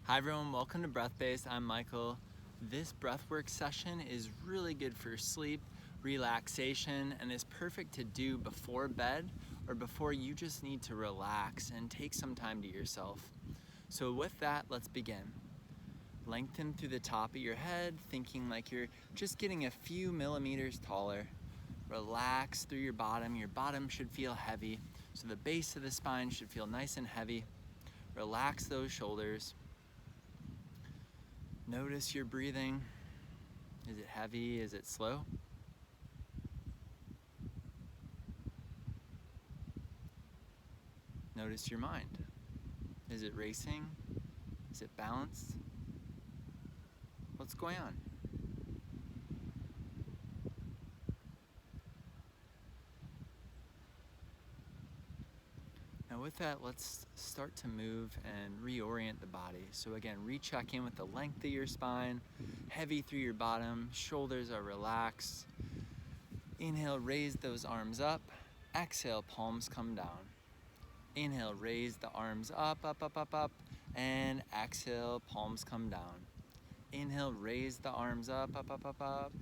Hi everyone, welcome to Breath Based. I'm Michael. This breathwork session is really good for sleep, relaxation, and is perfect to do before bed or before you just need to relax and take some time to yourself. So with that, let's begin. Lengthen through the top of your head, thinking like you're just getting a few millimeters taller. Relax through your bottom. Your bottom should feel heavy, so the base of the spine should feel nice and heavy. Relax those shoulders. Notice your breathing. Is it heavy? Is it slow? Notice your mind. Is it racing? Is it balanced? What's going on? Now with that, let's start to move and reorient the body. So again, recheck in with the length of your spine, heavy through your bottom, shoulders are relaxed. Inhale, raise those arms up. Exhale, palms come down. Inhale, raise the arms up, up, up, up, up. And exhale, palms come down. Inhale, raise the arms up, up, up, up, up.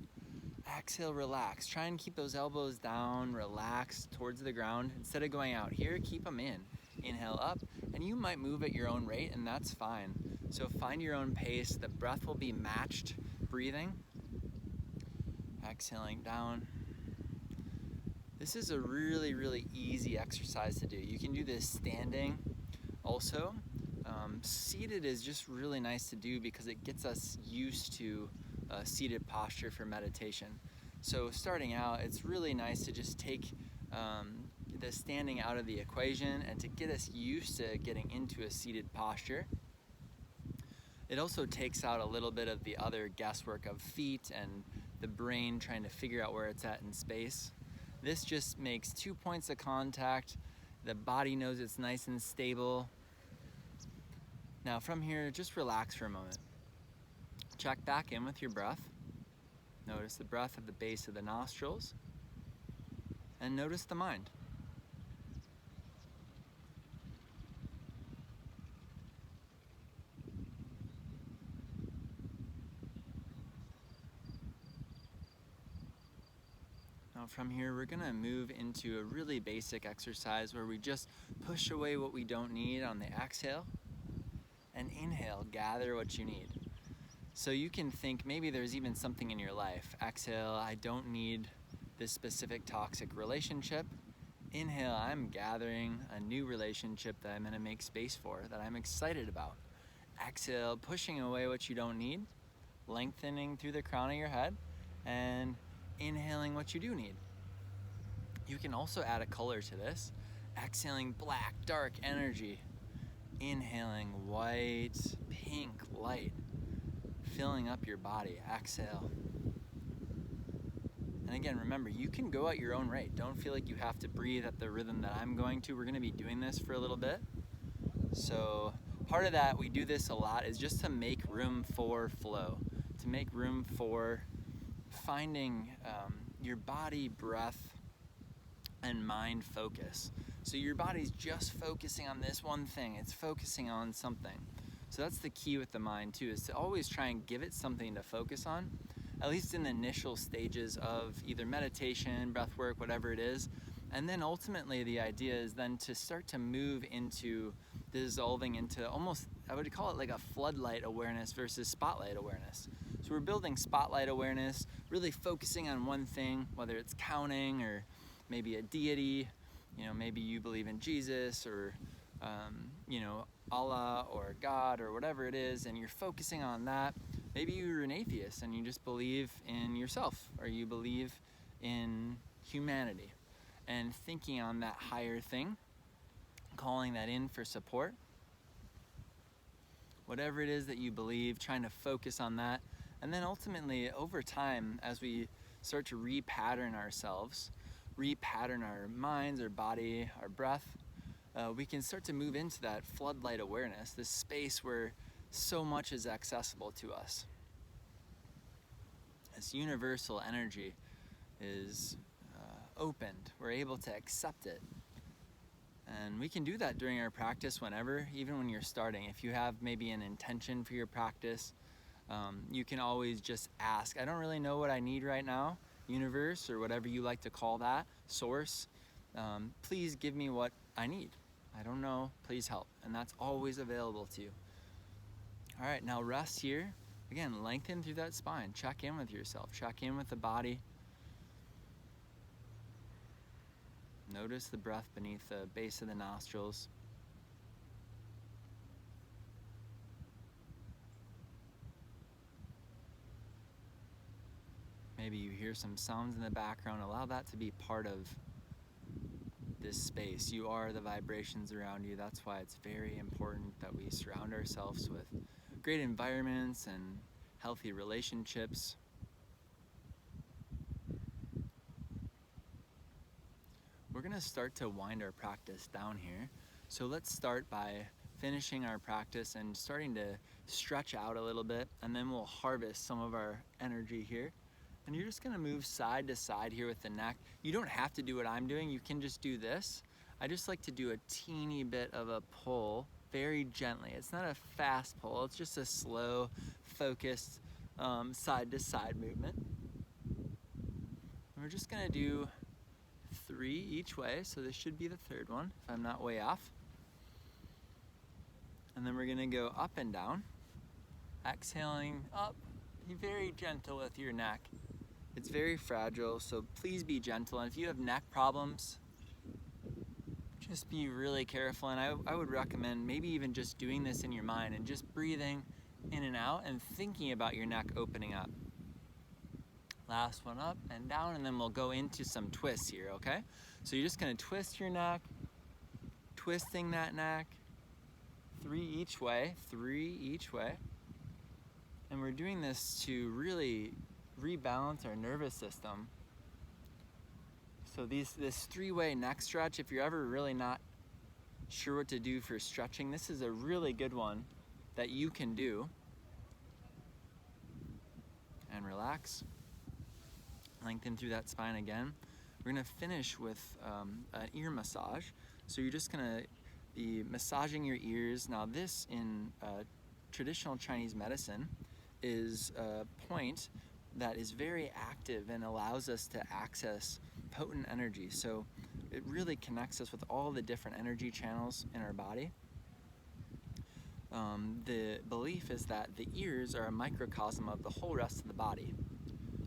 Exhale, relax. Try and keep those elbows down, relax towards the ground. Instead of going out here, keep them in. Inhale up, and you might move at your own rate, and that's fine. So find your own pace. The breath will be matched breathing. Exhaling down. This is a really, really easy exercise to do. You can do this standing also. Seated is just really nice to do because it gets us used to a seated posture for meditation. So starting out, it's really nice to just take the standing out of the equation and to get us used to getting into a seated posture. It also takes out a little bit of the other guesswork of feet and the brain trying to figure out where it's at in space. This just makes 2 points of contact. The body knows it's nice and stable. Now from here, just relax for a moment. Check back in with your breath. Notice the breath at the base of the nostrils. And notice the mind. Now from here, we're gonna move into a really basic exercise where we just push away what we don't need on the exhale, and inhale, gather what you need. So you can think maybe there's even something in your life. Exhale, I don't need this specific toxic relationship. Inhale, I'm gathering a new relationship that I'm gonna make space for, that I'm excited about. Exhale, pushing away what you don't need, lengthening through the crown of your head, and inhaling what you do need. You can also add a color to this. Exhaling black, dark energy. Inhaling white, pink, light, filling up your body. Exhale. And again, remember, you can go at your own rate. Don't feel like you have to breathe at the rhythm that I'm going to. We're gonna be doing this for a little bit. So part of that, we do this a lot, is just to make room for flow, to make room for finding your body, breath, and mind focus. So your body's just focusing on this one thing. It's focusing on something. So that's the key with the mind too, is to always try and give it something to focus on, at least in the initial stages of either meditation, breath work, whatever it is. And then ultimately the idea is then to start to move into dissolving into almost, I would call it like a floodlight awareness versus spotlight awareness. So we're building spotlight awareness, really focusing on one thing, whether it's counting or maybe a deity, maybe you believe in Jesus or, Allah or God or whatever it is, and you're focusing on that. Maybe you're an atheist and you just believe in yourself, or you believe in humanity, and thinking on that higher thing, calling that in for support. Whatever it is that you believe, trying to focus on that. And then ultimately, over time, as we start to repattern ourselves, repattern our minds, our body, our breath, we can start to move into that floodlight awareness, this space where so much is accessible to us. This universal energy is opened. We're able to accept it. And we can do that during our practice whenever, even when you're starting. If you have maybe an intention for your practice, you can always just ask, I don't really know what I need right now, universe, or whatever you like to call that, source, please give me what I need. I don't know, please help. And that's always available to you. All right, now rest here. Again, lengthen through that spine. Check in with yourself, check in with the body. Notice the breath beneath the base of the nostrils. Maybe you hear some sounds in the background. Allow that to be part of this space. You are the vibrations around you. That's why it's very important that we surround ourselves with great environments and healthy relationships. We're going to start to wind our practice down here. So let's start by finishing our practice and starting to stretch out a little bit, and then we'll harvest some of our energy here. And you're just going to move side to side here with the neck. You don't have to do what I'm doing. You can just do this. I just like to do a teeny bit of a pull very gently. It's not a fast pull. It's just a slow, focused side to side movement. And we're just going to do 3 each way. So this should be the third one, if I'm not way off. And then we're going to go up and down. Exhaling up. Be very gentle with your neck. It's very fragile, so please be gentle. And if you have neck problems, just be really careful. And I would recommend maybe even just doing this in your mind and just breathing in and out and thinking about your neck opening up. Last one, up and down, and then we'll go into some twists here, okay? So you're just gonna twist your neck, twisting that neck, 3 each way, 3 each way. And we're doing this to really rebalance our nervous system. So this 3-way neck stretch, if you're ever really not sure what to do for stretching, this is a really good one that you can do. And relax. Lengthen through that spine again. We're gonna finish with an ear massage. So you're just gonna be massaging your ears. Now this in traditional Chinese medicine is a point that is very active and allows us to access potent energy. So it really connects us with all the different energy channels in our body. The belief is that the ears are a microcosm of the whole rest of the body.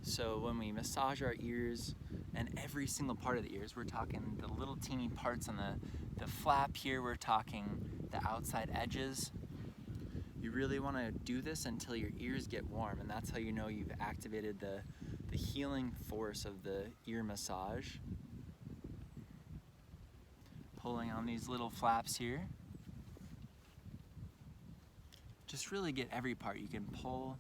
So when we massage our ears, and every single part of the ears, we're talking the little teeny parts on the flap here, we're talking the outside edges. You really want to do this until your ears get warm, and that's how you know you've activated the healing force of the ear massage. Pulling on these little flaps here. Just really get every part. You can pull.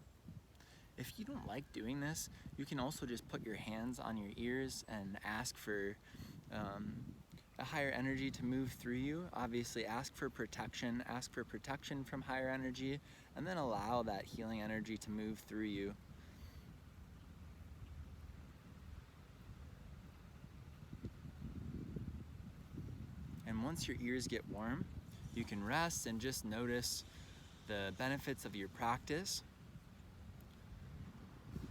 If you don't like doing this, you can also just put your hands on your ears and ask for a higher energy to move through you. Obviously ask for protection from higher energy, and then allow that healing energy to move through you. And once your ears get warm, you can rest and just notice the benefits of your practice.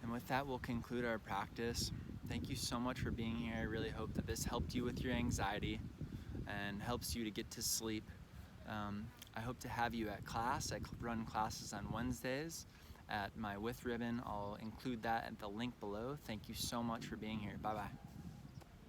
And with that, we'll conclude our practice. Thank you so much for being here. I really hope that this helped you with your anxiety and helps you to get to sleep. I hope to have you at class. I run classes on Wednesdays at my With ribbon. I'll include that at the link below. Thank you so much for being here. Bye-bye.